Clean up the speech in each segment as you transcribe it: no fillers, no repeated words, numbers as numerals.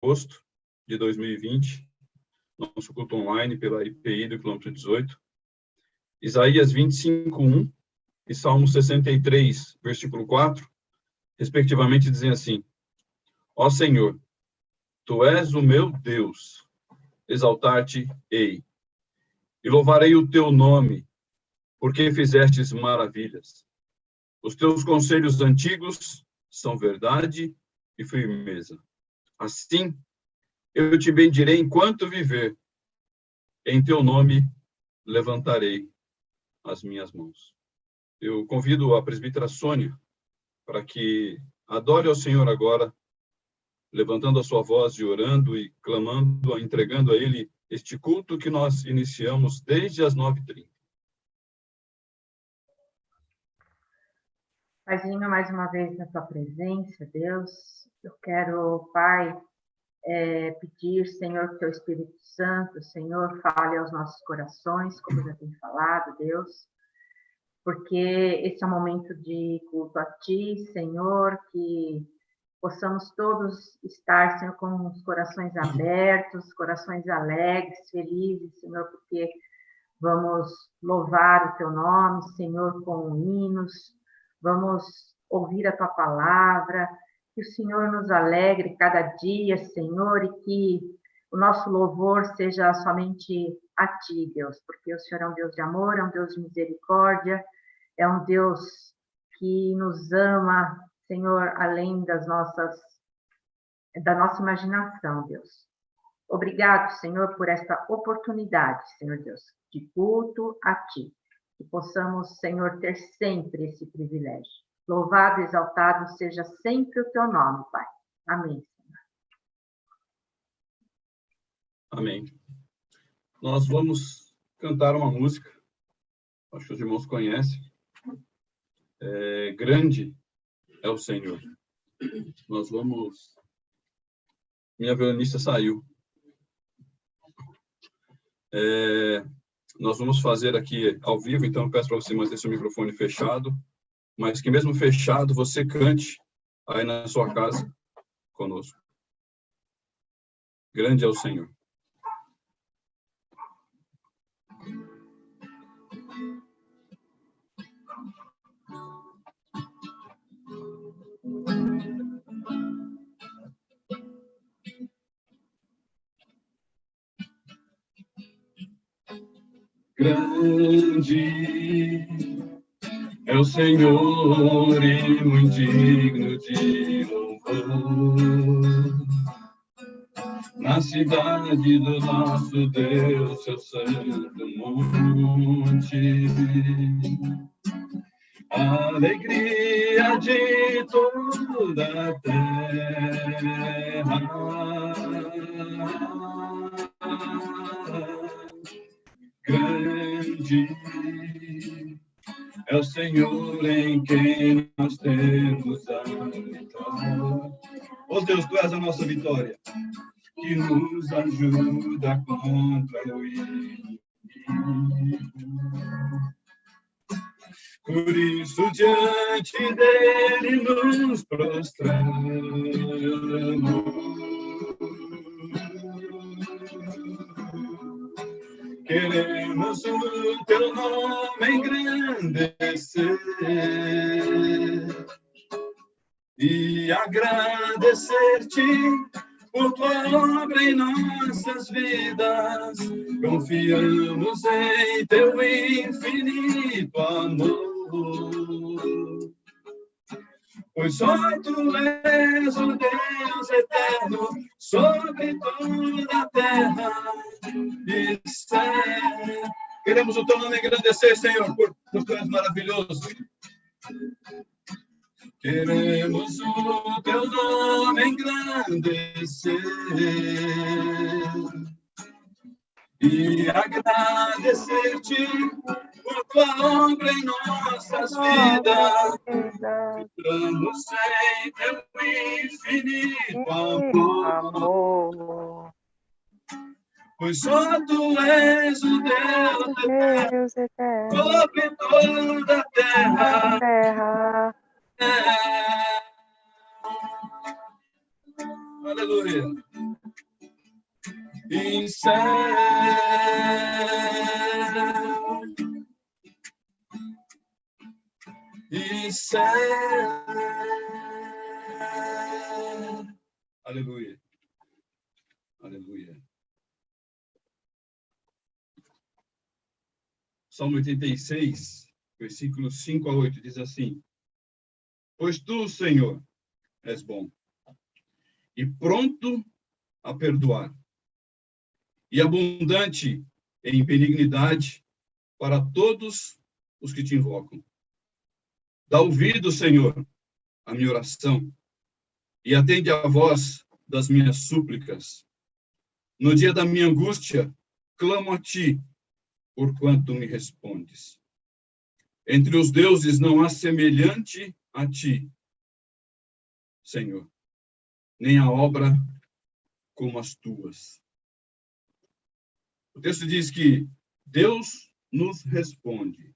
agosto de 2020, nosso culto online pela IPI do quilômetro 18. Isaías 25:1 e Salmo 63, versículo 4, respectivamente, dizem assim: Ó Senhor, Tu és o meu Deus, exaltar-te-ei, e louvarei o Teu nome, porque fizestes maravilhas. Os Teus conselhos antigos são verdade e firmeza. Assim, eu te bendirei enquanto viver. Em Teu nome levantarei as minhas mãos. Eu convido a presbítera Sônia para que adore ao Senhor agora, levantando a sua voz e orando e clamando, entregando a Ele este culto que nós iniciamos desde as 9h30. Paizinho, mais uma vez na tua presença, Deus, eu quero, Pai, pedir, Senhor, que o teu Espírito Santo, Senhor, fale aos nossos corações, como já tem falado, Deus, porque esse é um momento de culto a Ti, Senhor, que possamos todos estar, Senhor, com os corações abertos, corações alegres, felizes, Senhor, porque vamos louvar o Teu nome, Senhor, com hinos, vamos ouvir a Tua palavra, que o Senhor nos alegre cada dia, Senhor, e que o nosso louvor seja somente a Ti, Deus, porque o Senhor é um Deus de amor, é um Deus de misericórdia, é um Deus que nos ama, Senhor, além da nossa imaginação, Deus. Obrigado, Senhor, por esta oportunidade, Senhor Deus, de culto a Ti. Que possamos, Senhor, ter sempre esse privilégio. Louvado e exaltado seja sempre o Teu nome, Pai. Amém, Senhor. Amém. Nós vamos cantar uma música, acho que os irmãos conhecem. Grande é o Senhor. Nós vamos... Minha violinista saiu. Nós vamos fazer aqui ao vivo, então eu peço para você manter seu microfone fechado, mas que mesmo fechado, você cante aí na sua casa conosco. Grande é o Senhor. Grande é o Senhor e muito digno de louvor. Na cidade do nosso Deus, seu santo monte, a alegria de toda a terra. Grande é o Senhor em quem nós temos a vitória. Ó Deus, Tu és a nossa vitória, que nos ajuda contra o inimigo. Por isso, diante dele nos prostramos. Queremos o Teu nome engrandecer e agradecer-te por Tua obra em nossas vidas. Confiamos em Teu infinito amor, pois só Tu és o Deus eterno sobre toda a terra e céu. Queremos o Teu nome engrandecer, Senhor, por Tu és maravilhoso. Queremos o Teu nome engrandecer e agradecer-te por Tua obra em nossas vidas. Entramos em Teu infinito amor, pois só Tu és o Deus eterno sobre toda a terra. Aleluia. e céu. E céu. Aleluia. Aleluia. Salmo 86, versículos 5 a 8, diz assim: Pois tu, Senhor, és bom e pronto a perdoar, e abundante em benignidade para todos os que te invocam. Dá ouvido, Senhor, à minha oração, e atende à voz das minhas súplicas. No dia da minha angústia, clamo a ti, porquanto me respondes. Entre os deuses não há semelhante a ti, Senhor, nem a obra como as tuas. O texto diz que Deus nos responde.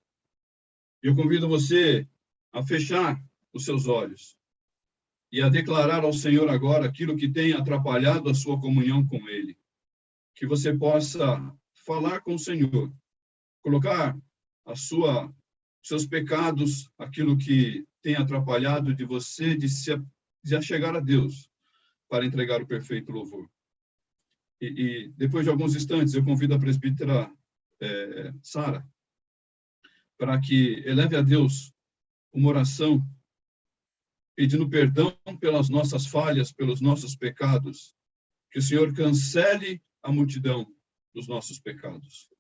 Eu convido você a fechar os seus olhos e a declarar ao Senhor agora aquilo que tem atrapalhado a sua comunhão com Ele. Que você possa falar com o Senhor, colocar seus pecados, aquilo que tem atrapalhado de você de chegar a Deus para entregar o perfeito louvor. E depois de alguns instantes, eu convido a presbítera Sara para que eleve a Deus uma oração pedindo perdão pelas nossas falhas, pelos nossos pecados, que o Senhor cancele a multidão dos nossos pecados.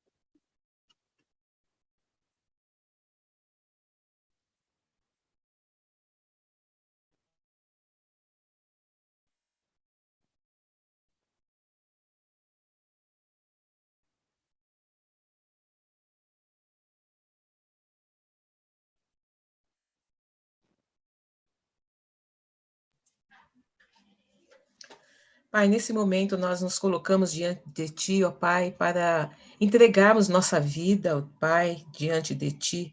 Pai, nesse momento nós nos colocamos diante de Ti, ó Pai, para entregarmos nossa vida, ó Pai, diante de Ti.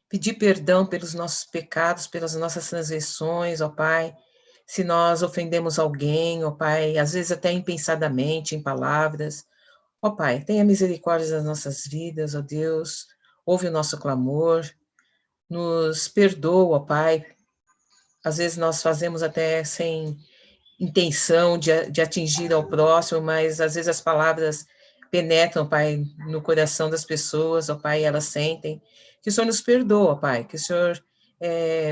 Pedir perdão pelos nossos pecados, pelas nossas transgressões, ó Pai. Se nós ofendemos alguém, ó Pai, às vezes até impensadamente, em palavras. Ó Pai, tenha misericórdia das nossas vidas, ó Deus. Ouve o nosso clamor. Nos perdoa, ó Pai. Às vezes nós fazemos até sem intenção de atingir ao próximo, mas às vezes as palavras penetram, Pai, no coração das pessoas, ó Pai, elas sentem. Que o Senhor nos perdoa, ó Pai, que o Senhor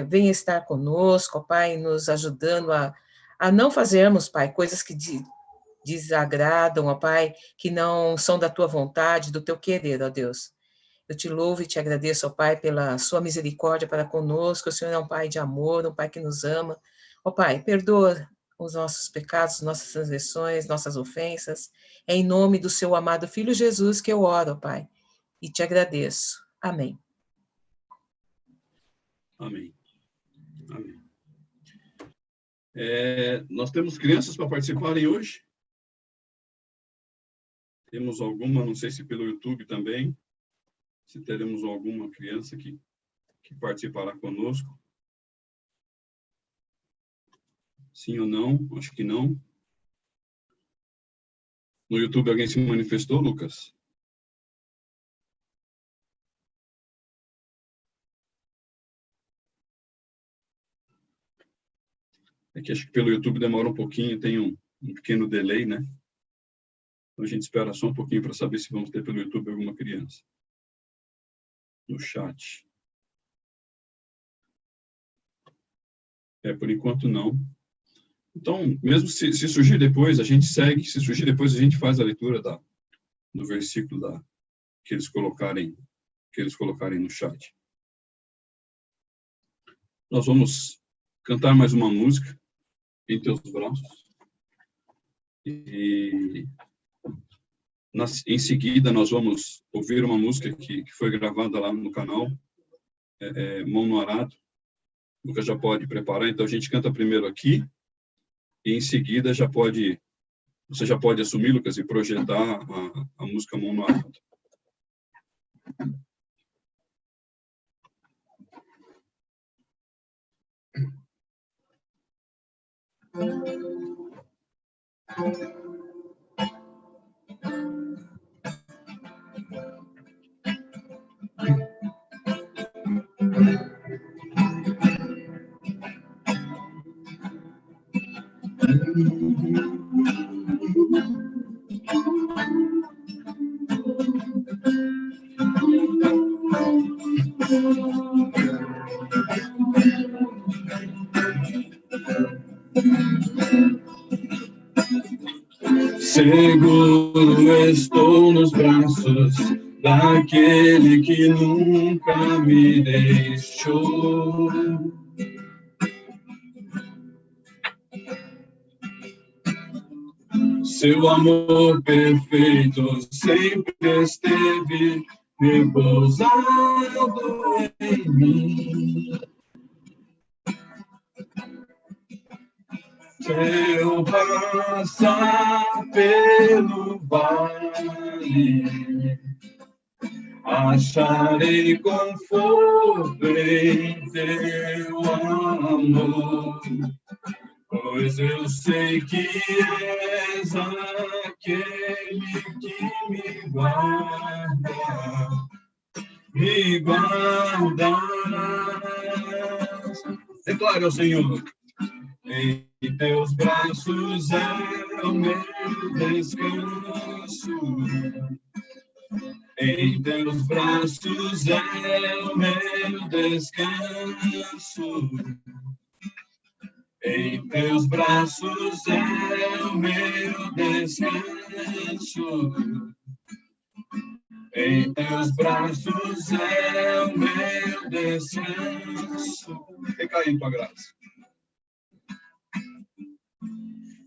venha estar conosco, ó Pai, nos ajudando a não fazermos, Pai, coisas que desagradam, ó Pai, que não são da Tua vontade, do Teu querer, ó Deus. Eu te louvo e te agradeço, ó Pai, pela sua misericórdia para conosco. O Senhor é um Pai de amor, um Pai que nos ama. Ó Pai, perdoa os nossos pecados, nossas transgressões, nossas ofensas. É em nome do seu amado Filho Jesus que eu oro, ó Pai, e te agradeço. Amém. Amém. Amém. Nós temos crianças para participarem hoje? Temos alguma, não sei se pelo YouTube também, se teremos alguma criança que participará conosco. Sim ou não? Acho que não. No YouTube alguém se manifestou, Lucas? É que acho que pelo YouTube demora um pouquinho, tem um pequeno delay, né? Então a gente espera só um pouquinho para saber se vamos ter pelo YouTube alguma criança no chat. Por enquanto não. Então, mesmo se surgir depois, a gente segue. Se surgir depois, a gente faz a leitura do versículo que eles colocarem no chat. Nós vamos cantar mais uma música, Em Teus Braços. E em seguida nós vamos ouvir uma música que foi gravada lá no canal, Mão no Arado. O Lucas já pode preparar, então a gente canta primeiro aqui, e em seguida você já pode assumir, Lucas, e projetar a música Mão no Arado. Seguro estou nos braços daquele que nunca me deixou. Seu amor perfeito sempre esteve repousado em mim. Se eu passar pelo vale, acharei conforto em teu amor, pois eu sei que és aquele que me guarda, me guardas. Declare ao Senhor. Em teus braços é o meu descanso. Em teus braços é o meu descanso. Em teus braços é o meu descanso. Em teus braços é o meu descanso. Recai em tua graça.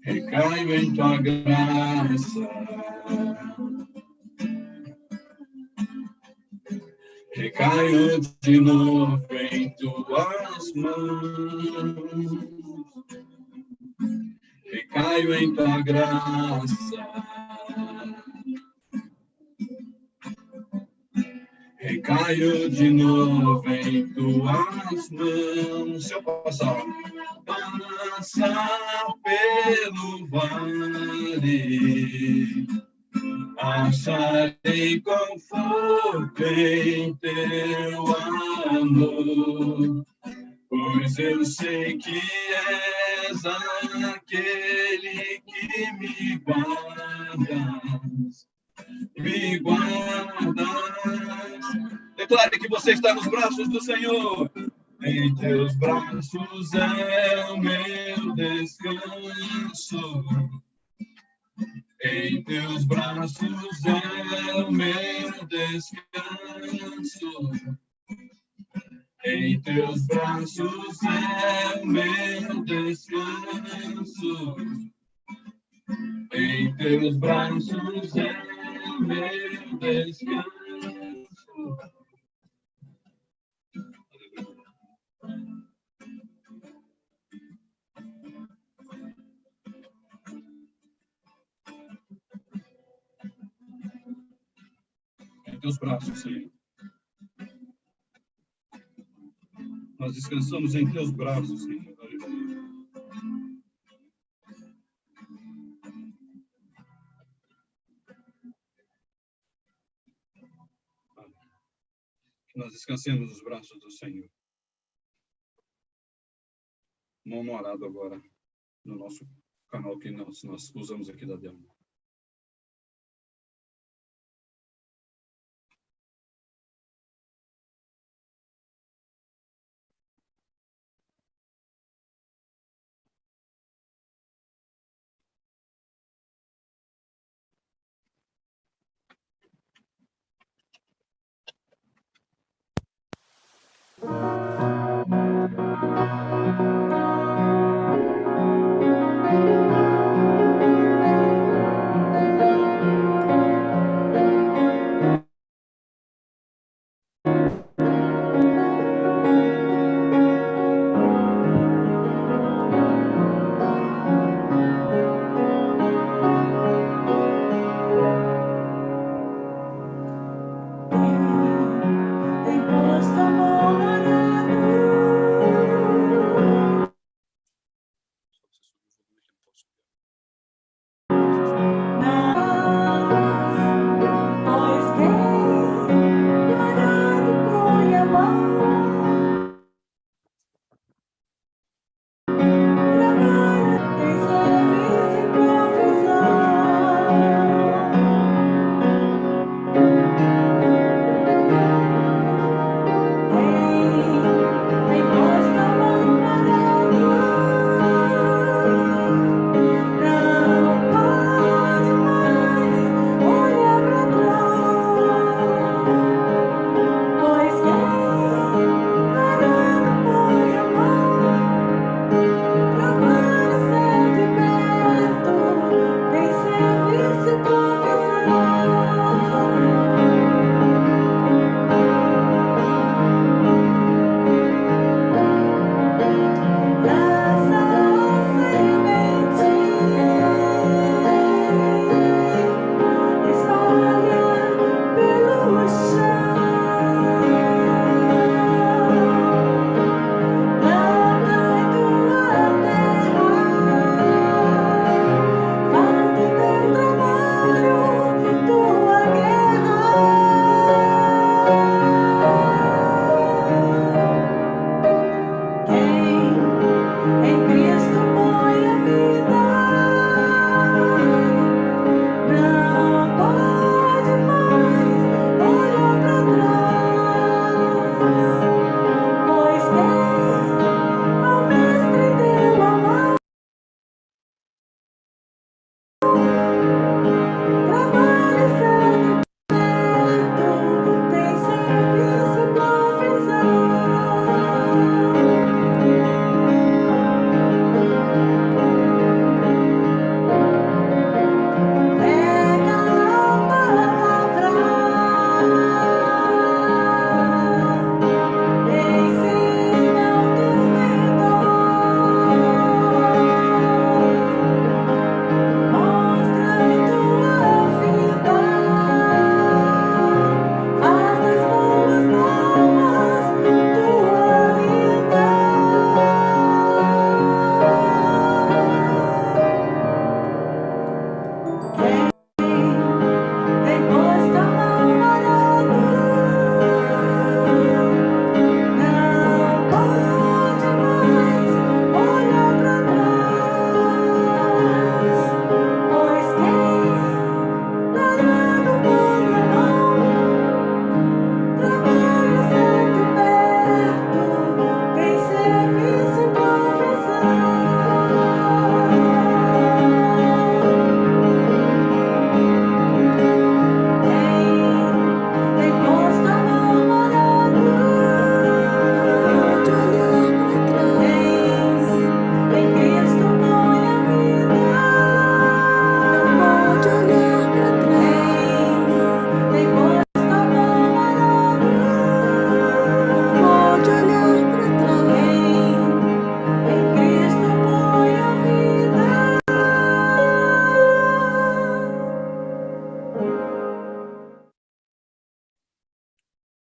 Recaio em tua graça. Recaio de novo em tuas mãos. Recaio em tua graça. Recaio de novo em tuas mãos. Se eu passar pelo vale, acharei conforto em teu amor, pois eu sei que és aquele que me guardas. Me guardas. Declare que você está nos braços do Senhor. Em teus braços é o meu descanso. Em teus braços é o meu descanso. Em teus braços é o meu descanso. Em teus braços é o meu descanso. Em teus braços, Senhor. Nós descansamos em teus braços, Senhor. Aleluia. Que nós descansemos nos braços do Senhor. Mão orado agora no nosso canal que nós usamos aqui da Delma.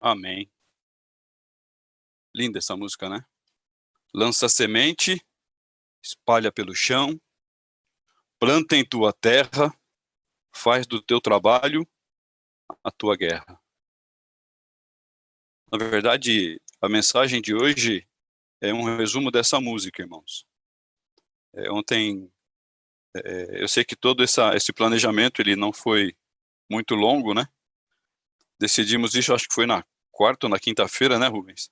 Amém. Linda essa música, né? Lança semente, espalha pelo chão, planta em tua terra, faz do teu trabalho a tua guerra. Na verdade, a mensagem de hoje é um resumo dessa música, irmãos. Ontem, eu sei que todo esse planejamento ele não foi muito longo, né? Decidimos isso, acho que foi na quarta ou na quinta-feira, né, Rubens?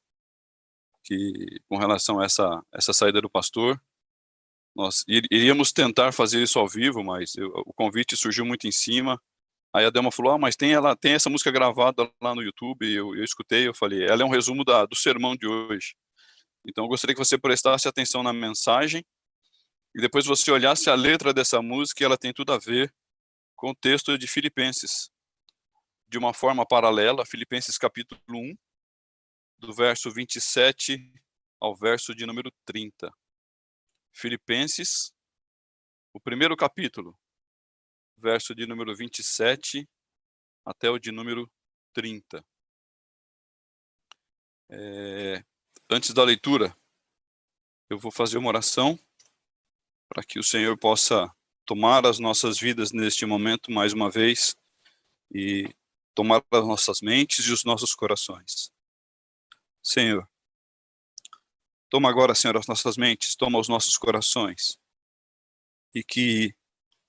Que com relação a essa saída do pastor, nós iríamos tentar fazer isso ao vivo, mas o convite surgiu muito em cima. Aí a Delma falou, mas tem essa música gravada lá no YouTube, e eu escutei, eu falei, ela é um resumo do sermão de hoje. Então eu gostaria que você prestasse atenção na mensagem, e depois você olhasse a letra dessa música, e ela tem tudo a ver com o texto de Filipenses. De uma forma paralela, Filipenses capítulo 1, do verso 27 ao verso de número 30. Filipenses, o primeiro capítulo, verso de número 27 até o de número 30. Antes da leitura, eu vou fazer uma oração para que o Senhor possa tomar as nossas vidas neste momento mais uma vez e tomar as nossas mentes e os nossos corações. Senhor, toma agora, Senhor, as nossas mentes, toma os nossos corações, e que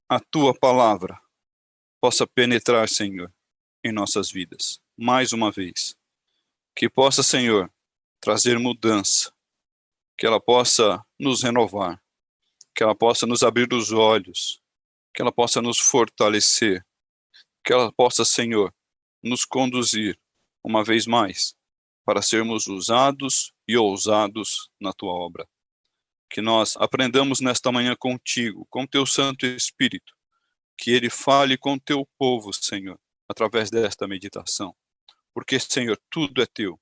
a Tua palavra possa penetrar, Senhor, em nossas vidas, mais uma vez. Que possa, Senhor, trazer mudança, que ela possa nos renovar, que ela possa nos abrir os olhos, que ela possa nos fortalecer, que ela possa, Senhor, nos conduzir, uma vez mais, para sermos usados e ousados na Tua obra. Que nós aprendamos nesta manhã contigo, com Teu Santo Espírito, que Ele fale com Teu povo, Senhor, através desta meditação. Porque, Senhor, tudo é Teu,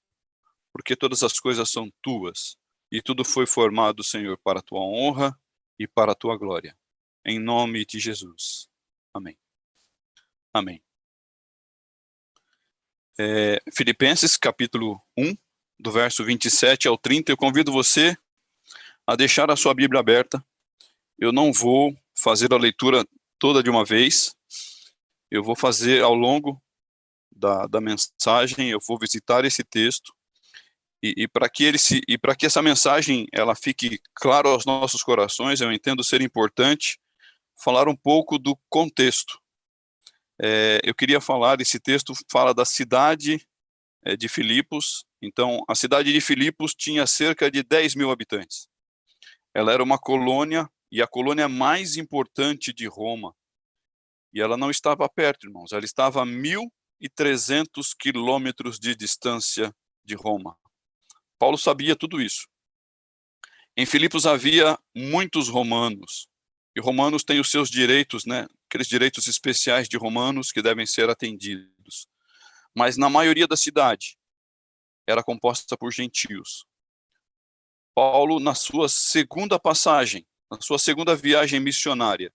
porque todas as coisas são Tuas, e tudo foi formado, Senhor, para a Tua honra e para a Tua glória. Em nome de Jesus. Amém. Amém. Filipenses, capítulo 1, do verso 27 ao 30, eu convido você a deixar a sua Bíblia aberta. Eu não vou fazer a leitura toda de uma vez, eu vou fazer ao longo da mensagem, eu vou visitar esse texto, e para que essa mensagem ela fique clara aos nossos corações, eu entendo ser importante falar um pouco do contexto. Eu queria falar, esse texto fala da cidade de Filipos. Então, a cidade de Filipos tinha cerca de 10 mil habitantes. Ela era uma colônia, e a colônia mais importante de Roma. E ela não estava perto, irmãos, ela estava a 1.300 quilômetros de distância de Roma. Paulo sabia tudo isso. Em Filipos havia muitos romanos, e romanos têm os seus direitos, né? Aqueles direitos especiais de romanos que devem ser atendidos. Mas na maioria da cidade era composta por gentios. Paulo, na sua segunda passagem, na sua segunda viagem missionária,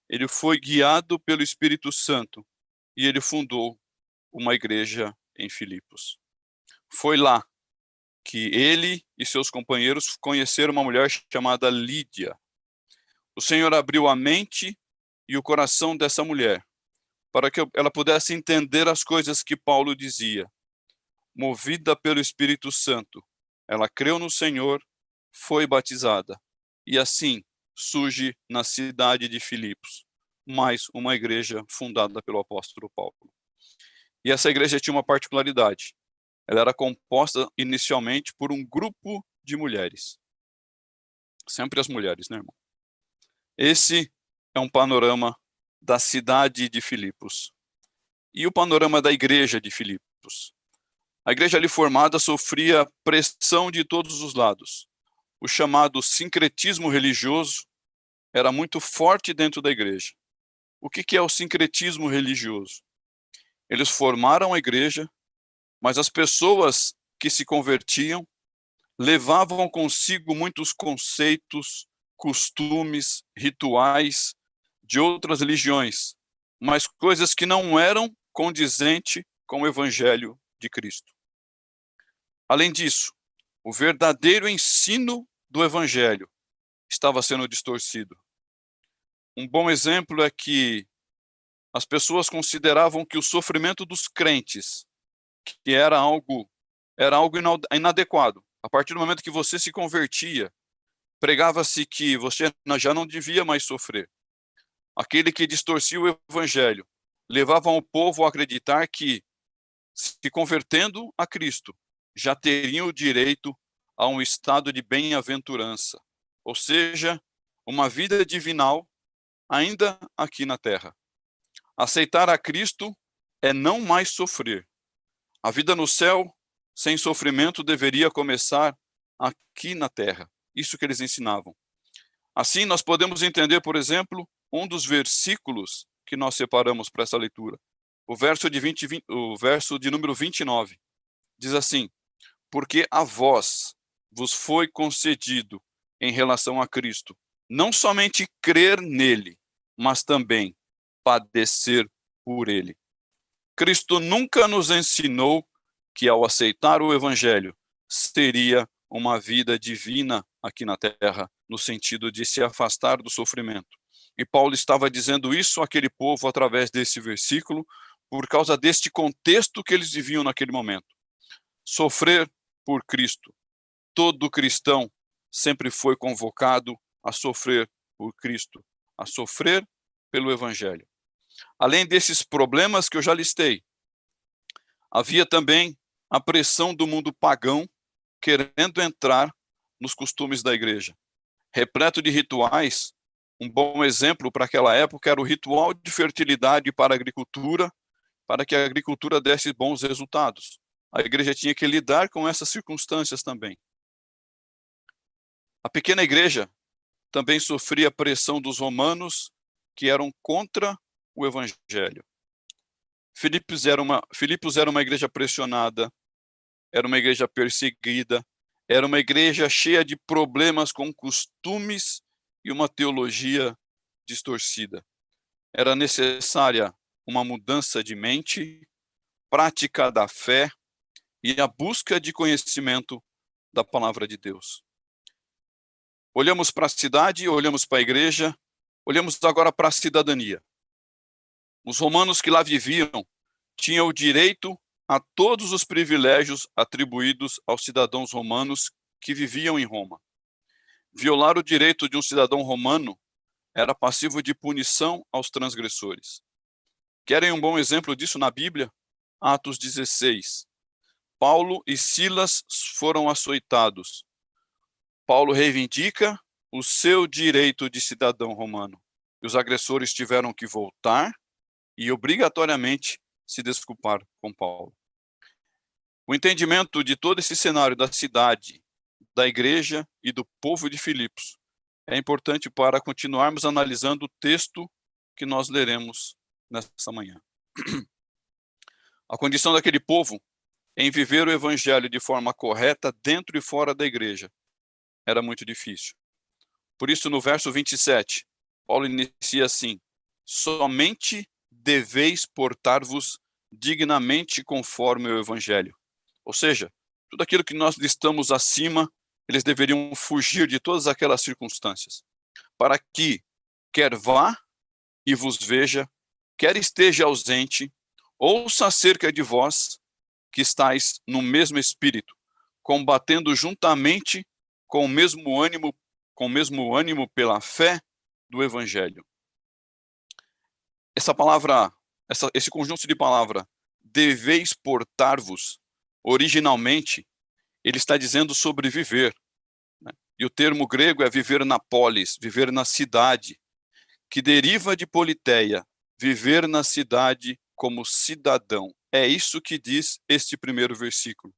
ele foi guiado pelo Espírito Santo e ele fundou uma igreja em Filipos. Foi lá que ele e seus companheiros conheceram uma mulher chamada Lídia. O Senhor abriu a mente e o coração dessa mulher, para que ela pudesse entender as coisas que Paulo dizia. Movida pelo Espírito Santo, ela creu no Senhor, foi batizada, e assim surge na cidade de Filipos mais uma igreja fundada pelo apóstolo Paulo. E essa igreja tinha uma particularidade. Ela era composta inicialmente por um grupo de mulheres. Sempre as mulheres, né, irmão? Esse é um panorama da cidade de Filipos. E o panorama da igreja de Filipos. A igreja ali formada sofria pressão de todos os lados. O chamado sincretismo religioso era muito forte dentro da igreja. O que é o sincretismo religioso? Eles formaram a igreja, mas as pessoas que se convertiam levavam consigo muitos conceitos, costumes, rituais de outras religiões, mas coisas que não eram condizentes com o evangelho de Cristo. Além disso, o verdadeiro ensino do evangelho estava sendo distorcido. Um bom exemplo é que as pessoas consideravam que o sofrimento dos crentes que era algo inadequado. A partir do momento que você se convertia, pregava-se que você já não devia mais sofrer. Aquele que distorcia o evangelho levava o povo a acreditar que, se convertendo a Cristo, já teriam o direito a um estado de bem-aventurança, ou seja, uma vida divinal ainda aqui na terra. Aceitar a Cristo é não mais sofrer. A vida no céu, sem sofrimento, deveria começar aqui na terra. Isso que eles ensinavam. Assim, nós podemos entender, por exemplo, um dos versículos que nós separamos para essa leitura. O verso de número 29. Diz assim: porque a vós vos foi concedido, em relação a Cristo, não somente crer nele, mas também padecer por ele. Cristo nunca nos ensinou que, ao aceitar o evangelho, seria uma vida divina aqui na terra, no sentido de se afastar do sofrimento. E Paulo estava dizendo isso àquele povo através desse versículo, por causa deste contexto que eles viviam naquele momento. Sofrer por Cristo. Todo cristão sempre foi convocado a sofrer por Cristo, a sofrer pelo evangelho. Além desses problemas que eu já listei, havia também a pressão do mundo pagão querendo entrar nos costumes da igreja. Repleto de rituais, um bom exemplo para aquela época era o ritual de fertilidade para a agricultura, para que a agricultura desse bons resultados. A igreja tinha que lidar com essas circunstâncias também. A pequena igreja também sofria pressão dos romanos, que eram contra o evangelho. Filipos era uma igreja pressionada, era uma igreja perseguida, era uma igreja cheia de problemas com costumes e uma teologia distorcida. Era necessária uma mudança de mente, prática da fé e a busca de conhecimento da palavra de Deus. Olhamos para a cidade, olhamos para a igreja, olhamos agora para a cidadania. Os romanos que lá viviam tinham o direito a todos os privilégios atribuídos aos cidadãos romanos que viviam em Roma. Violar o direito de um cidadão romano era passivo de punição aos transgressores. Querem um bom exemplo disso na Bíblia? Atos 16. Paulo e Silas foram açoitados. Paulo reivindica o seu direito de cidadão romano. E os agressores tiveram que voltar e obrigatoriamente se desculpar com Paulo. O entendimento de todo esse cenário da cidade, da igreja e do povo de Filipos é importante para continuarmos analisando o texto que nós leremos nessa manhã. A condição daquele povo em viver o evangelho de forma correta dentro e fora da igreja era muito difícil. Por isso, no verso 27, Paulo inicia assim: somente deveis portar-vos dignamente conforme o evangelho. Ou seja, tudo aquilo que nós listamos acima, eles deveriam fugir de todas aquelas circunstâncias, para que, quer vá, e vos veja, quer esteja ausente, ouça acerca de vós, que estáis no mesmo espírito, combatendo juntamente com o mesmo ânimo pela fé do Evangelho. Essa palavra, esse conjunto de palavras, deveis portar-vos, originalmente, ele está dizendo sobre viver, né? E o termo grego é viver na polis, viver na cidade, que deriva de politeia, viver na cidade como cidadão. É isso que diz este primeiro versículo.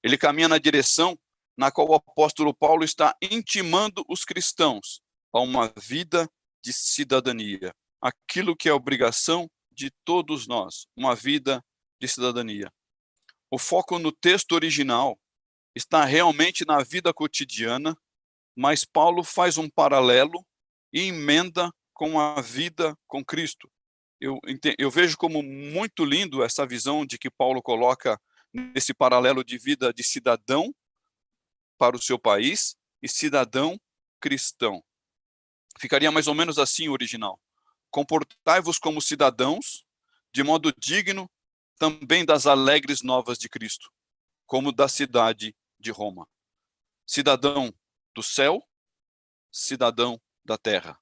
Ele caminha na direção na qual o apóstolo Paulo está intimando os cristãos a uma vida de cidadania. Aquilo que é obrigação de todos nós, uma vida de cidadania. O foco no texto original está realmente na vida cotidiana, mas Paulo faz um paralelo e emenda com a vida com Cristo. Eu vejo como muito lindo essa visão de que Paulo coloca nesse paralelo de vida de cidadão para o seu país e cidadão cristão. Ficaria mais ou menos assim o original. Comportai-vos como cidadãos, de modo digno também das alegres novas de Cristo, como da cidade de Roma. Cidadão do céu, cidadão da terra.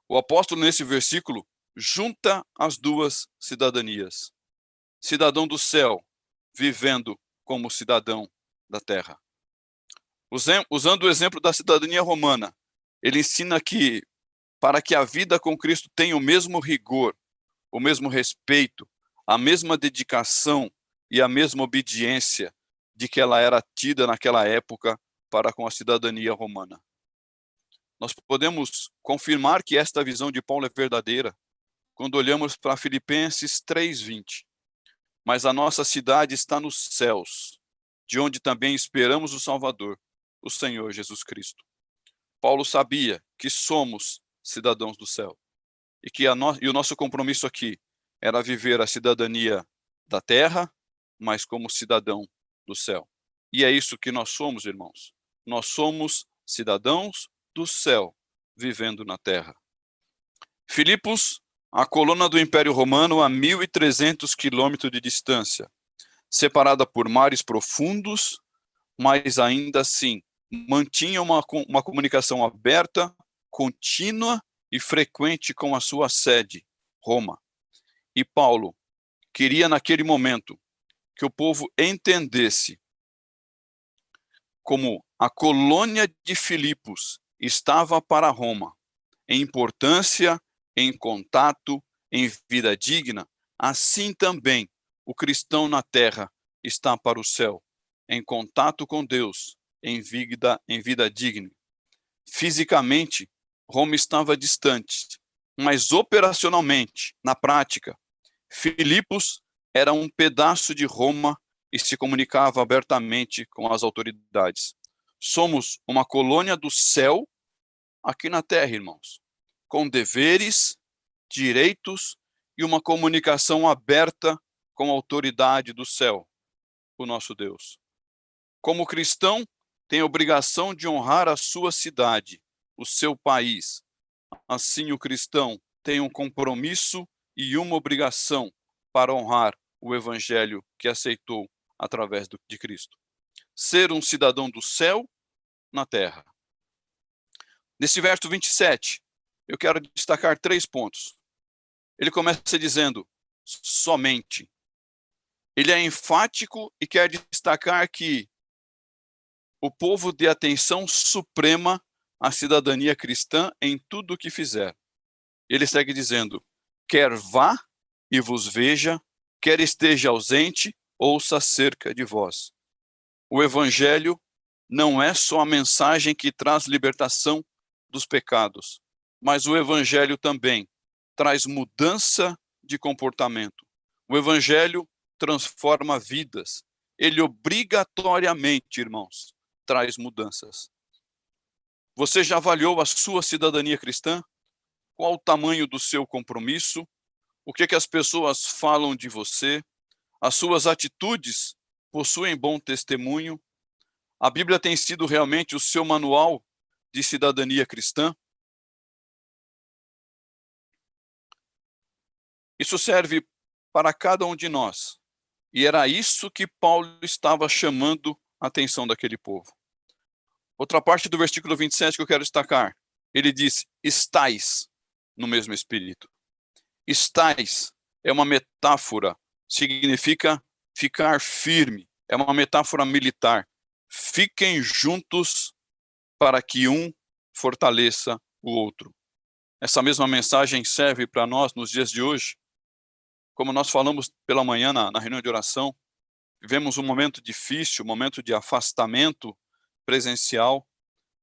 O apóstolo, nesse versículo, junta as duas cidadanias. Cidadão do céu, vivendo como cidadão da terra. Usando o exemplo da cidadania romana, ele ensina que, para que a vida com Cristo tenha o mesmo rigor, o mesmo respeito, a mesma dedicação e a mesma obediência de que ela era tida naquela época para com a cidadania romana. Nós podemos confirmar que esta visão de Paulo é verdadeira quando olhamos para Filipenses 3:20. Mas a nossa cidade está nos céus, de onde também esperamos o Salvador, o Senhor Jesus Cristo. Paulo sabia que somos cidadãos do céu e que o nosso compromisso aqui era viver a cidadania da terra, mas como cidadão do céu. E é isso que nós somos, irmãos. Nós somos cidadãos do céu, vivendo na terra. Filipos, a coluna do Império Romano a 1.300 quilômetros de distância, separada por mares profundos, mas ainda assim mantinha uma comunicação aberta, contínua e frequente com a sua sede, Roma. E Paulo queria naquele momento que o povo entendesse como a colônia de Filipos estava para Roma, em importância, em contato, em vida digna, assim também o cristão na terra está para o céu, em contato com Deus, em vida digna. Fisicamente, Roma estava distante, mas operacionalmente, na prática, Filipos era um pedaço de Roma e se comunicava abertamente com as autoridades. Somos uma colônia do céu aqui na terra, irmãos, com deveres, direitos e uma comunicação aberta com a autoridade do céu, o nosso Deus. Como cristão, tem a obrigação de honrar a sua cidade, o seu país. Assim, o cristão tem um compromisso e uma obrigação para honrar o evangelho que aceitou através de Cristo. Ser um cidadão do céu na terra. Nesse verso 27, eu quero destacar 3 pontos. Ele começa dizendo, somente. Ele é enfático e quer destacar que o povo dê atenção suprema à cidadania cristã em tudo o que fizer. Ele segue dizendo, quer vá e vos veja, quer esteja ausente, ouça acerca de vós. O evangelho não é só a mensagem que traz libertação dos pecados, mas o evangelho também traz mudança de comportamento. O evangelho transforma vidas. Ele obrigatoriamente, irmãos, traz mudanças. Você já avaliou a sua cidadania cristã? Qual o tamanho do seu compromisso? O que as pessoas falam de você? As suas atitudes possuem bom testemunho? A Bíblia tem sido realmente o seu manual de cidadania cristã? Isso serve para cada um de nós. E era isso que Paulo estava chamando a atenção daquele povo. Outra parte do versículo 27 que eu quero destacar. Ele diz, estais no mesmo espírito. Estais é uma metáfora, significa ficar firme. É uma metáfora militar. Fiquem juntos para que um fortaleça o outro. Essa mesma mensagem serve para nós nos dias de hoje. Como nós falamos pela manhã na reunião de oração, vivemos um momento difícil, um momento de afastamento presencial,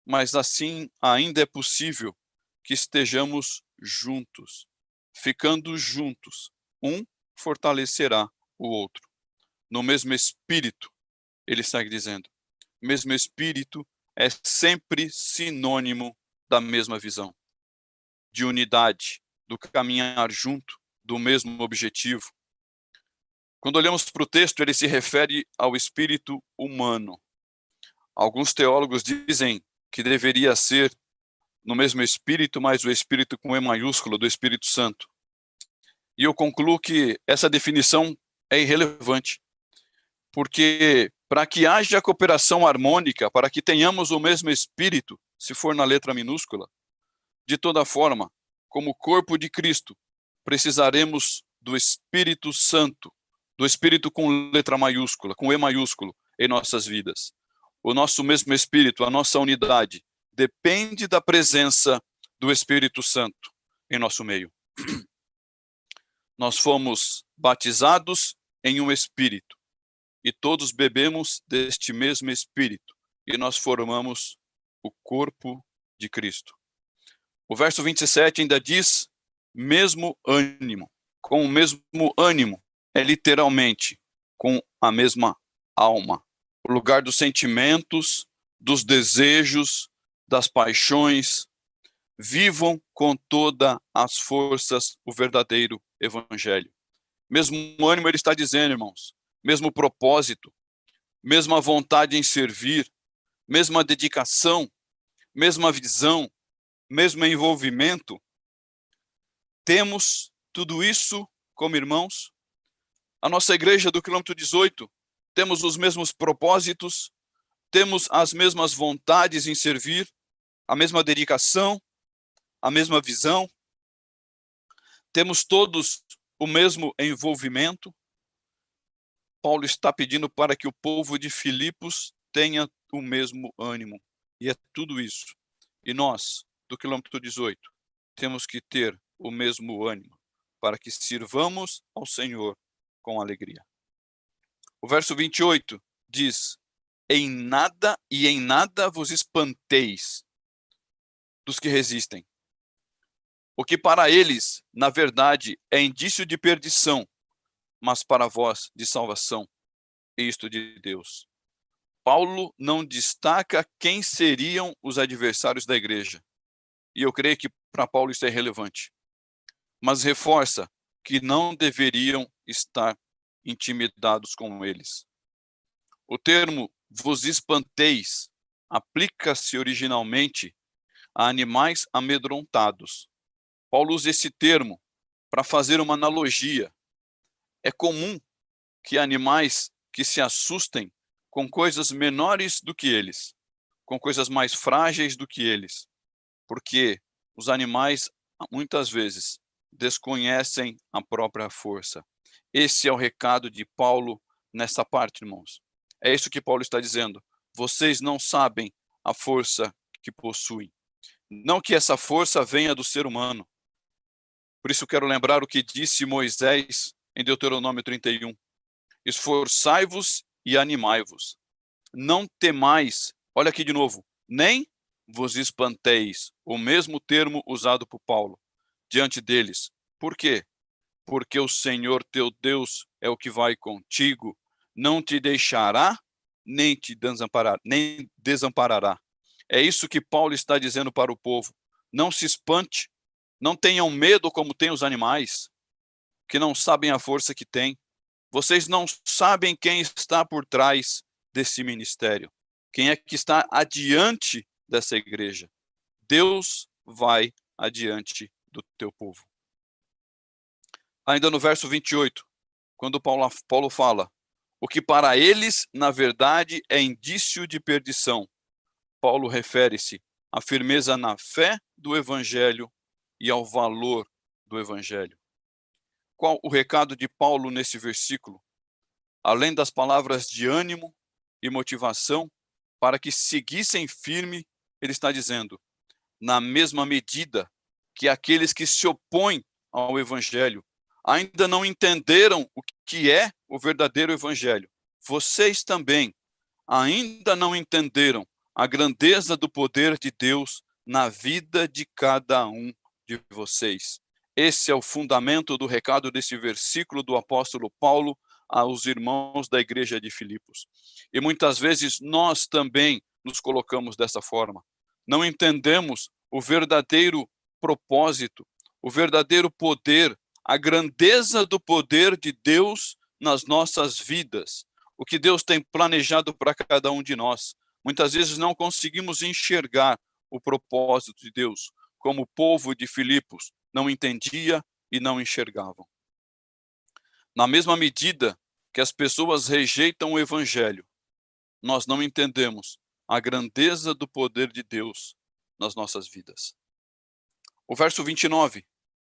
mas assim ainda é possível que estejamos juntos, ficando juntos. Um fortalecerá o outro. No mesmo espírito, ele segue dizendo, o mesmo espírito é sempre sinônimo da mesma visão, de unidade, do caminhar junto, do mesmo objetivo. Quando olhamos para o texto, ele se refere ao espírito humano. Alguns teólogos dizem que deveria ser no mesmo espírito, mas o espírito com E maiúsculo do Espírito Santo. E eu concluo que essa definição é irrelevante, porque para que haja cooperação harmônica, para que tenhamos o mesmo espírito, se for na letra minúscula, de toda forma, como corpo de Cristo, precisaremos do Espírito Santo, do Espírito com letra maiúscula, com E maiúsculo, em nossas vidas. O nosso mesmo Espírito, a nossa unidade, depende da presença do Espírito Santo em nosso meio. Nós fomos batizados em um Espírito, e todos bebemos deste mesmo Espírito, e nós formamos o corpo de Cristo. O verso 27 ainda diz, mesmo ânimo. Com o mesmo ânimo, é literalmente com a mesma alma. O lugar dos sentimentos, dos desejos, das paixões. Vivam com todas as forças o verdadeiro evangelho. Mesmo ânimo, ele está dizendo, irmãos, mesmo propósito, mesma vontade em servir, mesma dedicação, mesma visão, mesmo envolvimento. Temos tudo isso como irmãos. A nossa igreja do quilômetro 18, temos os mesmos propósitos, temos as mesmas vontades em servir, a mesma dedicação, a mesma visão. Temos todos o mesmo envolvimento. Paulo está pedindo para que o povo de Filipos tenha o mesmo ânimo. E é tudo isso. E nós, do quilômetro 18, temos que ter o mesmo ânimo para que sirvamos ao Senhor com alegria. O verso 28 diz, em nada vos espanteis dos que resistem. O que para eles, na verdade, é indício de perdição, mas para vós de salvação, isto de Deus. Paulo não destaca quem seriam os adversários da igreja. E eu creio que para Paulo isso é relevante. Mas reforça que não deveriam estar intimidados com eles. O termo vos espanteis aplica-se originalmente a animais amedrontados. Paulo usa esse termo para fazer uma analogia. É comum que animais que se assustem com coisas menores do que eles, com coisas mais frágeis do que eles, porque os animais muitas vezes desconhecem a própria força. Esse é o recado de Paulo nessa parte, irmãos. É isso que Paulo está dizendo. Vocês não sabem a força que possuem. Não que essa força venha do ser humano. Por isso quero lembrar o que disse Moisés em Deuteronômio 31. Esforçai-vos e animai-vos. Não temais, olha aqui de novo, nem vos espanteis, o mesmo termo usado por Paulo, diante deles. Por quê? Porque o Senhor teu Deus é o que vai contigo, não te deixará, nem te desamparará. É isso que Paulo está dizendo para o povo. Não se espante, não tenham medo como têm os animais, que não sabem a força que têm. Vocês não sabem quem está por trás desse ministério. Quem é que está adiante dessa igreja? Deus vai adiante do teu povo. Ainda no verso 28, quando Paulo fala, o que para eles, na verdade, é indício de perdição. Paulo refere-se à firmeza na fé do Evangelho e ao valor do Evangelho. Qual o recado de Paulo nesse versículo? Além das palavras de ânimo e motivação para que seguissem firme, ele está dizendo, na mesma medida que aqueles que se opõem ao Evangelho ainda não entenderam o que é o verdadeiro Evangelho, vocês também ainda não entenderam a grandeza do poder de Deus na vida de cada um de vocês. Esse é o fundamento do recado desse versículo do apóstolo Paulo aos irmãos da igreja de Filipos. E muitas vezes nós também nos colocamos dessa forma. Não entendemos o verdadeiro propósito, o verdadeiro poder, a grandeza do poder de Deus nas nossas vidas. O que Deus tem planejado para cada um de nós. Muitas vezes não conseguimos enxergar o propósito de Deus, como o povo de Filipos não entendia e não enxergavam. Na mesma medida que as pessoas rejeitam o Evangelho, nós não entendemos a grandeza do poder de Deus nas nossas vidas. O verso 29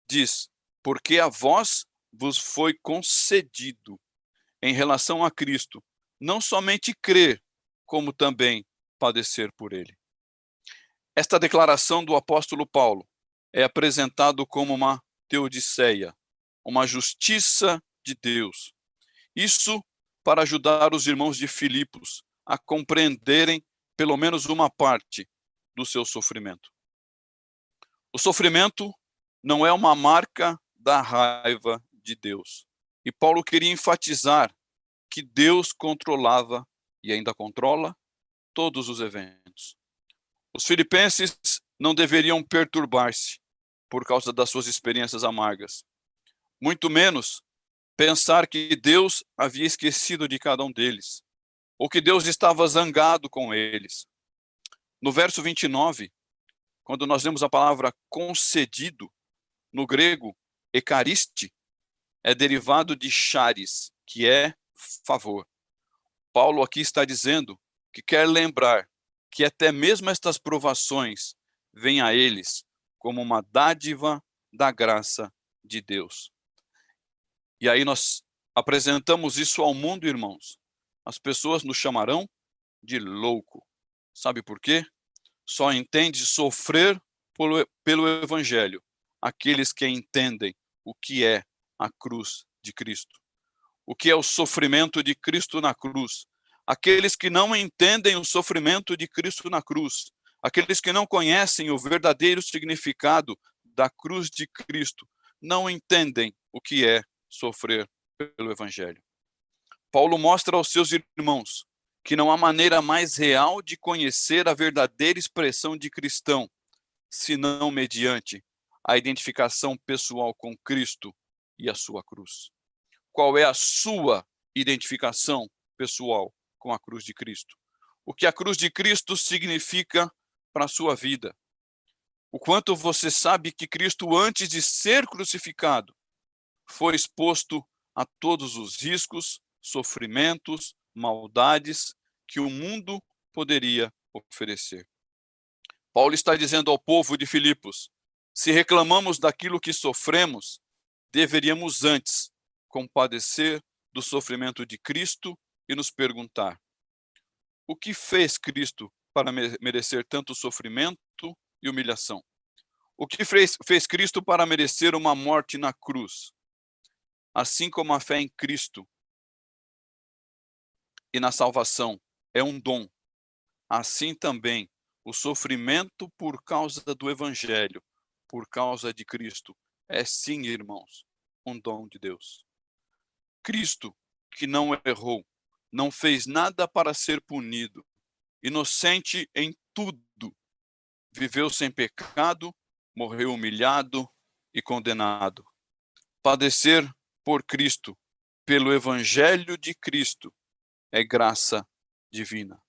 diz, porque a vós vos foi concedido em relação a Cristo, não somente crer, como também padecer por ele. Esta declaração do apóstolo Paulo é apresentado como uma teodiceia, uma justiça de Deus. Isso para ajudar os irmãos de Filipos a compreenderem pelo menos uma parte do seu sofrimento. O sofrimento não é uma marca da raiva de Deus. E Paulo queria enfatizar que Deus controlava e ainda controla todos os eventos. Os filipenses não deveriam perturbar-se por causa das suas experiências amargas. Muito menos pensar que Deus havia esquecido de cada um deles, ou que Deus estava zangado com eles. No verso 29, quando nós lemos a palavra concedido, no grego, ekariste, é derivado de charis, que é favor. Paulo aqui está dizendo que quer lembrar que até mesmo estas provações vêm a eles como uma dádiva da graça de Deus. E aí nós apresentamos isso ao mundo, irmãos. As pessoas nos chamarão de louco. Sabe por quê? Só entende sofrer pelo Evangelho aqueles que entendem o que é a cruz de Cristo. O que é o sofrimento de Cristo na cruz. Aqueles que não entendem o sofrimento de Cristo na cruz. Aqueles que não conhecem o verdadeiro significado da cruz de Cristo. Não entendem o que é sofrer pelo Evangelho. Paulo mostra aos seus irmãos que não há maneira mais real de conhecer a verdadeira expressão de cristão, senão mediante a identificação pessoal com Cristo e a sua cruz. Qual é a sua identificação pessoal com a cruz de Cristo? O que a cruz de Cristo significa para a sua vida? O quanto você sabe que Cristo, antes de ser crucificado, foi exposto a todos os riscos, sofrimentos, maldades que o mundo poderia oferecer. Paulo está dizendo ao povo de Filipos, se reclamamos daquilo que sofremos, deveríamos antes compadecer do sofrimento de Cristo e nos perguntar, o que fez Cristo para merecer tanto sofrimento e humilhação? O que fez Cristo para merecer uma morte na cruz? Assim como a fé em Cristo e na salvação é um dom, assim também o sofrimento por causa do Evangelho, por causa de Cristo, é sim, irmãos, um dom de Deus. Cristo, que não errou, não fez nada para ser punido, inocente em tudo, viveu sem pecado, morreu humilhado e condenado. Padecer por Cristo, pelo Evangelho de Cristo, é graça divina.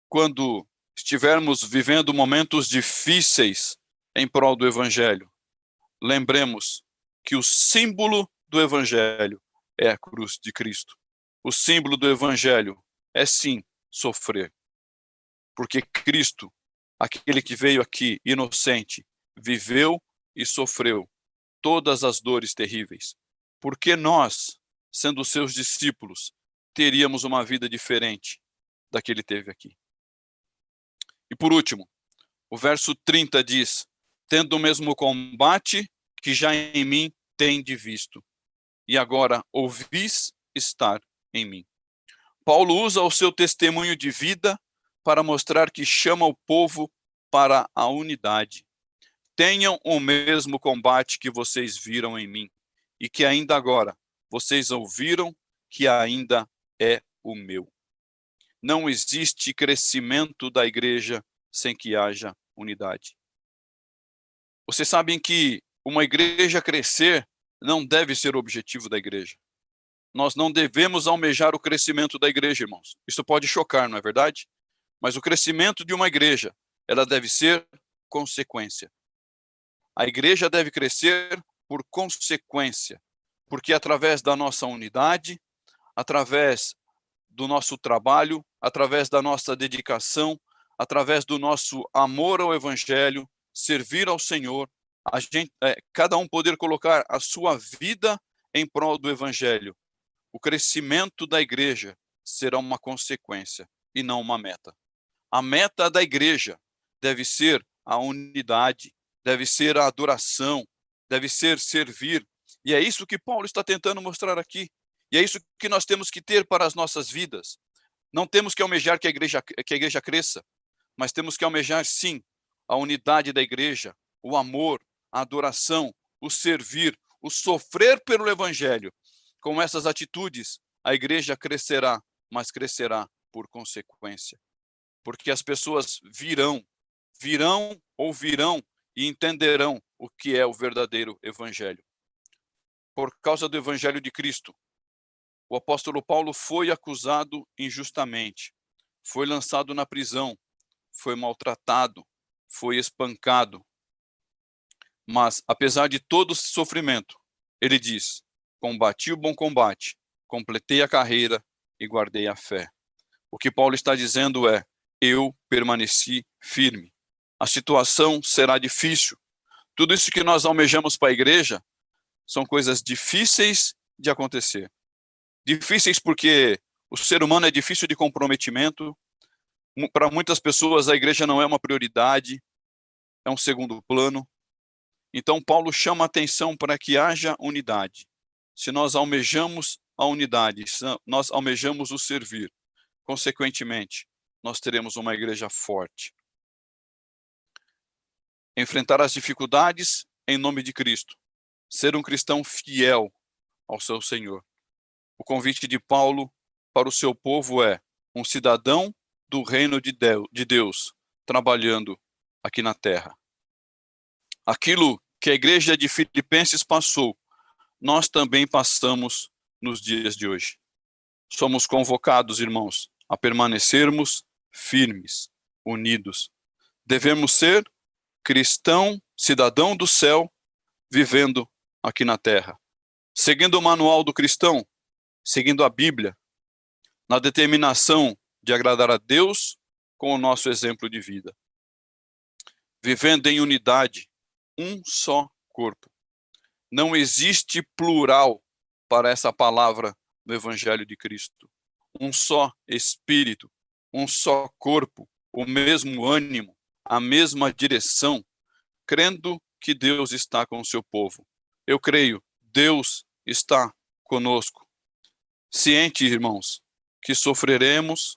Quando estivermos vivendo momentos difíceis em prol do Evangelho, lembremos que o símbolo do Evangelho é a cruz de Cristo. O símbolo do Evangelho é sim sofrer. Porque Cristo, aquele que veio aqui inocente, viveu e sofreu todas as dores terríveis. Porque nós, sendo seus discípulos, teríamos uma vida diferente da que ele teve aqui. E por último, o verso 30 diz: tendo o mesmo combate que já em mim tende visto, e agora ouvis estar em mim. Paulo usa o seu testemunho de vida para mostrar que chama o povo para a unidade. Tenham o mesmo combate que vocês viram em mim, e que ainda agora vocês ouviram que ainda é o meu. Não existe crescimento da igreja sem que haja unidade. Vocês sabem que uma igreja crescer não deve ser o objetivo da igreja. Nós não devemos almejar o crescimento da igreja, irmãos. Isso pode chocar, não é verdade? Mas o crescimento de uma igreja, ela deve ser consequência. A igreja deve crescer por consequência, porque através da nossa unidade, através do nosso trabalho, através da nossa dedicação, através do nosso amor ao Evangelho, servir ao Senhor, cada um poder colocar a sua vida em prol do Evangelho. O crescimento da igreja será uma consequência e não uma meta. A meta da igreja deve ser a unidade, deve ser a adoração, deve ser servir. E é isso que Paulo está tentando mostrar aqui. E é isso que nós temos que ter para as nossas vidas. Não temos que almejar que a igreja cresça, mas temos que almejar, sim, a unidade da igreja, o amor, a adoração, o servir, o sofrer pelo Evangelho. Com essas atitudes, a igreja crescerá, mas crescerá por consequência. Porque as pessoas ouvirão e entenderão o que é o verdadeiro Evangelho. Por causa do Evangelho de Cristo, o apóstolo Paulo foi acusado injustamente, foi lançado na prisão, foi maltratado, foi espancado. Mas, apesar de todo esse sofrimento, ele diz: combati o bom combate, completei a carreira e guardei a fé. O que Paulo está dizendo é: eu permaneci firme. A situação será difícil. Tudo isso que nós almejamos para a igreja são coisas difíceis de acontecer. Difíceis porque o ser humano é difícil de comprometimento. Para muitas pessoas a igreja não é uma prioridade, é um segundo plano. Então Paulo chama a atenção para que haja unidade. Se nós almejamos a unidade, se nós almejamos o servir, consequentemente, nós teremos uma igreja forte. Enfrentar as dificuldades em nome de Cristo. Ser um cristão fiel ao seu Senhor. O convite de Paulo para o seu povo é um cidadão do reino de Deus, trabalhando aqui na terra. Aquilo que a igreja de Filipenses passou, nós também passamos nos dias de hoje. Somos convocados, irmãos, a permanecermos firmes, unidos. Devemos ser cristão, cidadão do céu, vivendo aqui na terra. Seguindo o manual do cristão, seguindo a Bíblia, na determinação de agradar a Deus com o nosso exemplo de vida. Vivendo em unidade, um só corpo. Não existe plural para essa palavra no Evangelho de Cristo. Um só Espírito, um só corpo, o mesmo ânimo, a mesma direção, crendo que Deus está com o seu povo. Eu creio, Deus está conosco. Ciente, irmãos, que sofreremos,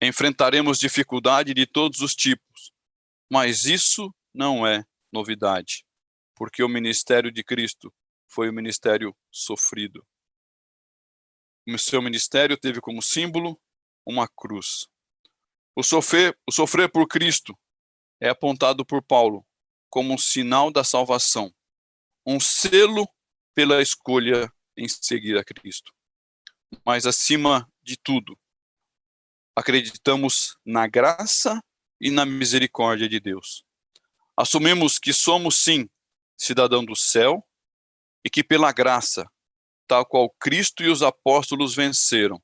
enfrentaremos dificuldade de todos os tipos, mas isso não é novidade, porque o ministério de Cristo foi o ministério sofrido. O seu ministério teve como símbolo uma cruz. O sofrer por Cristo é apontado por Paulo como um sinal da salvação, um selo pela escolha em seguir a Cristo. Mas, acima de tudo, acreditamos na graça e na misericórdia de Deus. Assumimos que somos, sim, cidadão do céu e que pela graça, tal qual Cristo e os apóstolos venceram,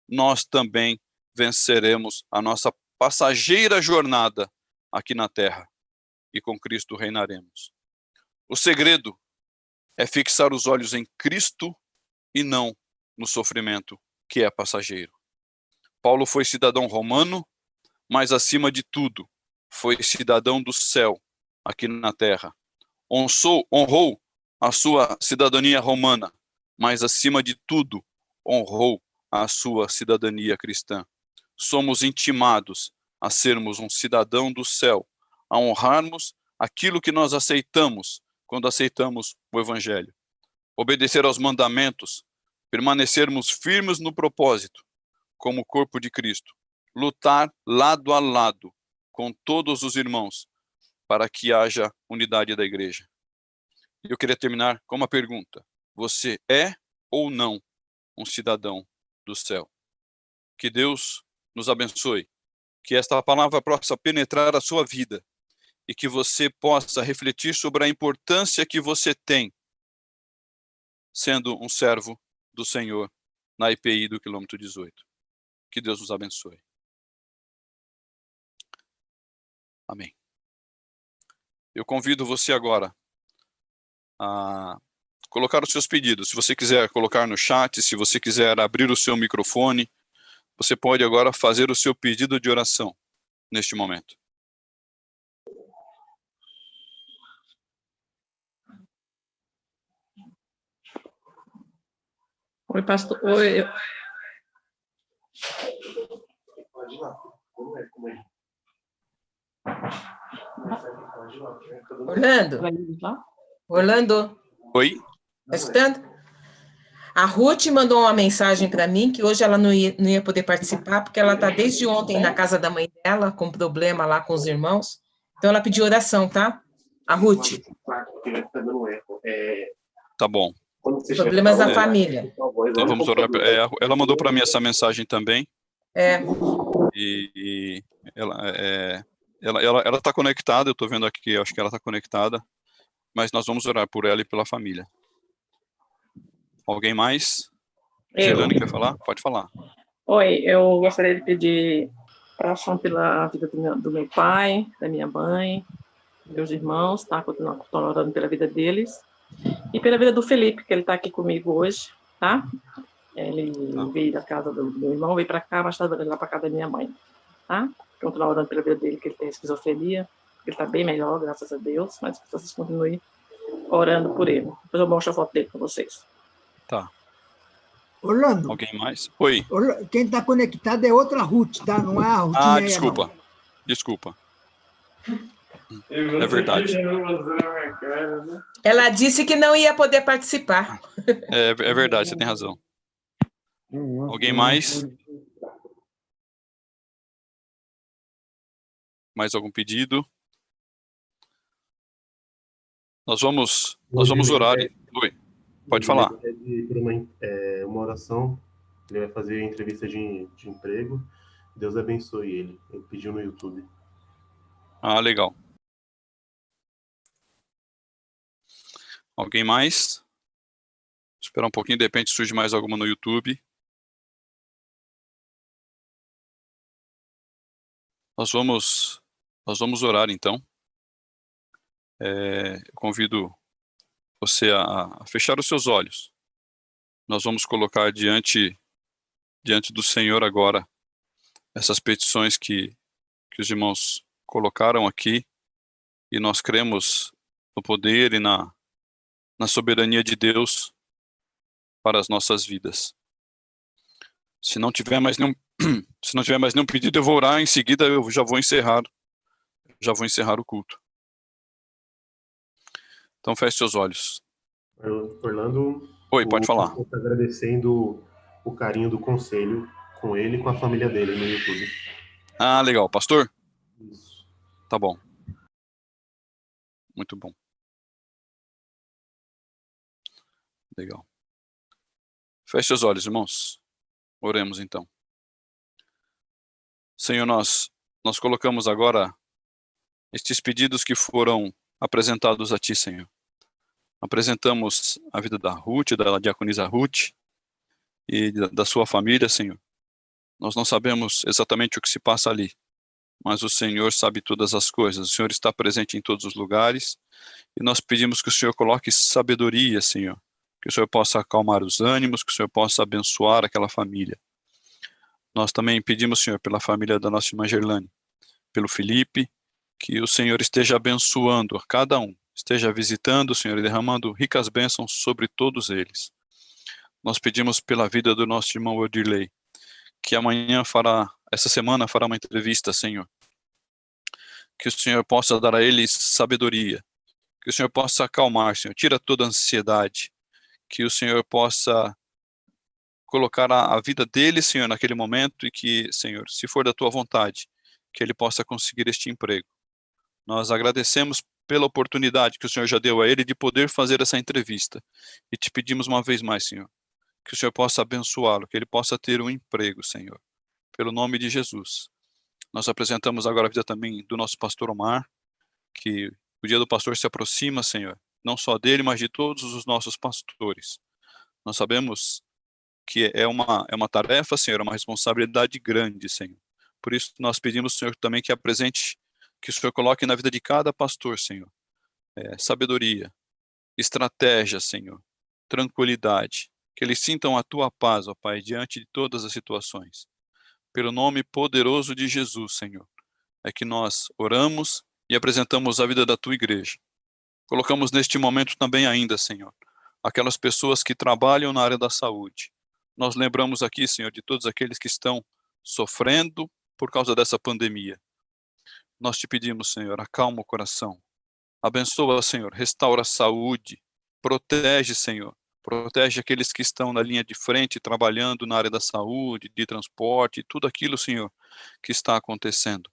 nós também venceremos a nossa passageira jornada aqui na terra e com Cristo reinaremos. O segredo é fixar os olhos em Cristo e não no sofrimento que é passageiro. Paulo foi cidadão romano, mas acima de tudo, foi cidadão do céu aqui na terra. Honrou a sua cidadania romana, mas acima de tudo, honrou a sua cidadania cristã. Somos intimados a sermos um cidadão do céu, a honrarmos aquilo que nós aceitamos quando aceitamos o Evangelho. Obedecer aos mandamentos, permanecermos firmes no propósito, como o corpo de Cristo. Lutar lado a lado com todos os irmãos, para que haja unidade da igreja. Eu queria terminar com uma pergunta. Você é ou não um cidadão do céu? Que Deus nos abençoe, que esta palavra possa penetrar a sua vida e que você possa refletir sobre a importância que você tem sendo um servo do Senhor na IPI do quilômetro 18. Que Deus nos abençoe. Amém. Eu convido você agora a colocar os seus pedidos. Se você quiser colocar no chat, se você quiser abrir o seu microfone, você pode agora fazer o seu pedido de oração neste momento. Oi, pastor. Oi. Pode ir lá. Como é? Orlando? Vai ir lá? Orlando, Oi? tá escutando? A Ruth mandou uma mensagem para mim que hoje ela não ia poder participar, porque ela está desde ontem na casa da mãe dela, com problema lá com os irmãos. Então ela pediu oração, tá? A Ruth. Tá bom. Problemas da família. Então vamos orar. Ela mandou para mim essa mensagem também. E ela está conectada, eu estou vendo aqui, acho que ela está conectada, mas nós vamos orar por ela e pela família. Alguém mais? Gelane quer falar? Pode falar. Oi, eu gostaria de pedir oração pela vida do meu pai, da minha mãe, meus irmãos, tá? Continuando orando pela vida deles. E pela vida do Felipe, que ele está aqui comigo hoje, tá? Ele veio da casa do meu irmão, veio para cá, mas está indo lá para casa da minha mãe, tá? Continuar orando pela vida dele, que ele tem esquizofrenia, ele está bem melhor, graças a Deus, mas que vocês continuem orando por ele. Depois eu mostro a foto dele para vocês. Tá. Orlando. Alguém mais? Oi. Quem está conectado é outra Ruth, tá? Não é a Ruth. Ah, desculpa. Não. Desculpa. É verdade. Ela disse que não ia poder participar. É verdade, você tem razão. Alguém mais? Mais algum pedido? Nós vamos orar. Oi, pode falar. Uma oração, ele vai fazer entrevista de emprego. Deus abençoe ele. Ele pediu no YouTube. Ah, legal. Alguém mais? Esperar um pouquinho, de repente surge mais alguma no YouTube. Nós vamos orar então. Eu convido você a fechar os seus olhos. Nós vamos colocar diante do Senhor agora essas petições que os irmãos colocaram aqui, e nós cremos no poder e na soberania de Deus para as nossas vidas. Se não tiver mais nenhum pedido, eu vou orar, em seguida eu já vou encerrar o culto. Então feche seus olhos. Orlando. Oi, pode falar. Estou agradecendo o carinho do conselho com ele e com a família dele no YouTube. Ah, legal. Pastor? Isso. Tá bom. Muito bom. Legal. Feche seus olhos, irmãos. Oremos então. Senhor, nós colocamos agora estes pedidos que foram apresentados a Ti, Senhor. Apresentamos a vida da Ruth, da diaconisa Ruth, e da sua família, Senhor. Nós não sabemos exatamente o que se passa ali, mas o Senhor sabe todas as coisas. O Senhor está presente em todos os lugares, e nós pedimos que o Senhor coloque sabedoria, Senhor, que o Senhor possa acalmar os ânimos, que o Senhor possa abençoar aquela família. Nós também pedimos, Senhor, pela família da nossa irmã Gerlane, pelo Felipe, que o Senhor esteja abençoando a cada um, esteja visitando, Senhor, e derramando ricas bênçãos sobre todos eles. Nós pedimos pela vida do nosso irmão Odirley, que essa semana fará uma entrevista, Senhor. Que o Senhor possa dar a ele sabedoria, que o Senhor possa acalmar, Senhor, tira toda a ansiedade, que o Senhor possa colocar a vida dele, Senhor, naquele momento, e que, Senhor, se for da tua vontade, que ele possa conseguir este emprego. Nós agradecemos pela oportunidade que o Senhor já deu a ele de poder fazer essa entrevista, e te pedimos uma vez mais, Senhor, que o Senhor possa abençoá-lo, que ele possa ter um emprego, Senhor, pelo nome de Jesus. Nós apresentamos agora a vida também do nosso pastor Omar, que o dia do pastor se aproxima, Senhor, não só dele, mas de todos os nossos pastores. Nós sabemos que é uma tarefa, Senhor, uma responsabilidade grande, Senhor. Por isso nós pedimos, Senhor, também que apresente, que o Senhor coloque na vida de cada pastor, Senhor, sabedoria, estratégia, Senhor, tranquilidade, que eles sintam a tua paz, ó Pai, diante de todas as situações. Pelo nome poderoso de Jesus, Senhor, é que nós oramos e apresentamos a vida da tua igreja. Colocamos neste momento também ainda, Senhor, aquelas pessoas que trabalham na área da saúde. Nós lembramos aqui, Senhor, de todos aqueles que estão sofrendo por causa dessa pandemia. Nós te pedimos, Senhor, acalma o coração. Abençoa, Senhor, restaura a saúde. Protege, Senhor. Protege aqueles que estão na linha de frente, trabalhando na área da saúde, de transporte, tudo aquilo, Senhor, que está acontecendo.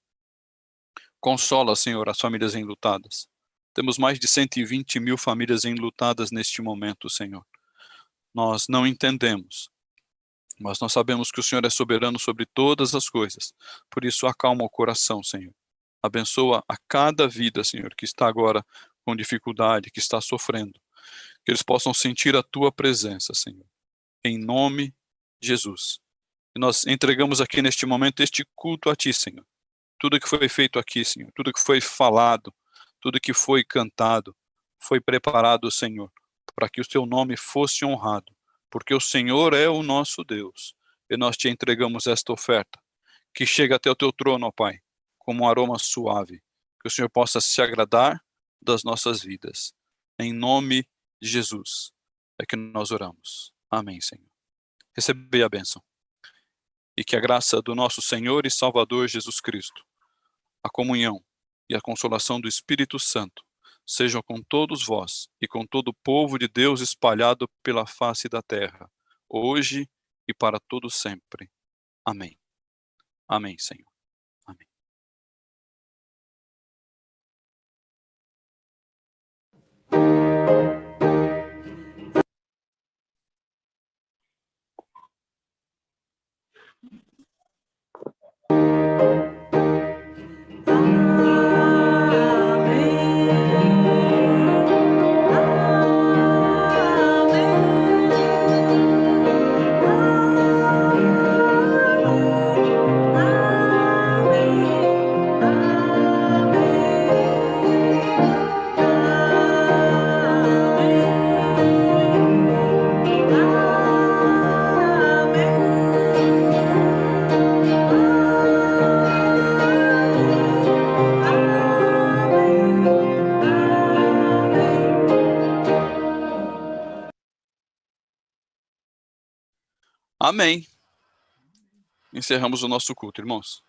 Consola, Senhor, as famílias enlutadas. Temos mais de 120 mil famílias enlutadas neste momento, Senhor. Nós não entendemos, mas nós sabemos que o Senhor é soberano sobre todas as coisas. Por isso, acalma o coração, Senhor. Abençoa a cada vida, Senhor, que está agora com dificuldade, que está sofrendo. Que eles possam sentir a tua presença, Senhor. Em nome de Jesus. E nós entregamos aqui neste momento este culto a ti, Senhor. Tudo que foi feito aqui, Senhor, tudo que foi falado, tudo que foi cantado, foi preparado, Senhor, para que o teu nome fosse honrado, porque o Senhor é o nosso Deus, e nós te entregamos esta oferta, que chega até o teu trono, ó Pai, como um aroma suave, que o Senhor possa se agradar das nossas vidas. Em nome de Jesus é que nós oramos. Amém, Senhor. Recebei a bênção. E que a graça do nosso Senhor e Salvador Jesus Cristo, a comunhão e a consolação do Espírito Santo sejam com todos vós e com todo o povo de Deus espalhado pela face da terra, hoje e para todo sempre. Amém. Amém, Senhor. Amém. Amém. Encerramos o nosso culto, irmãos.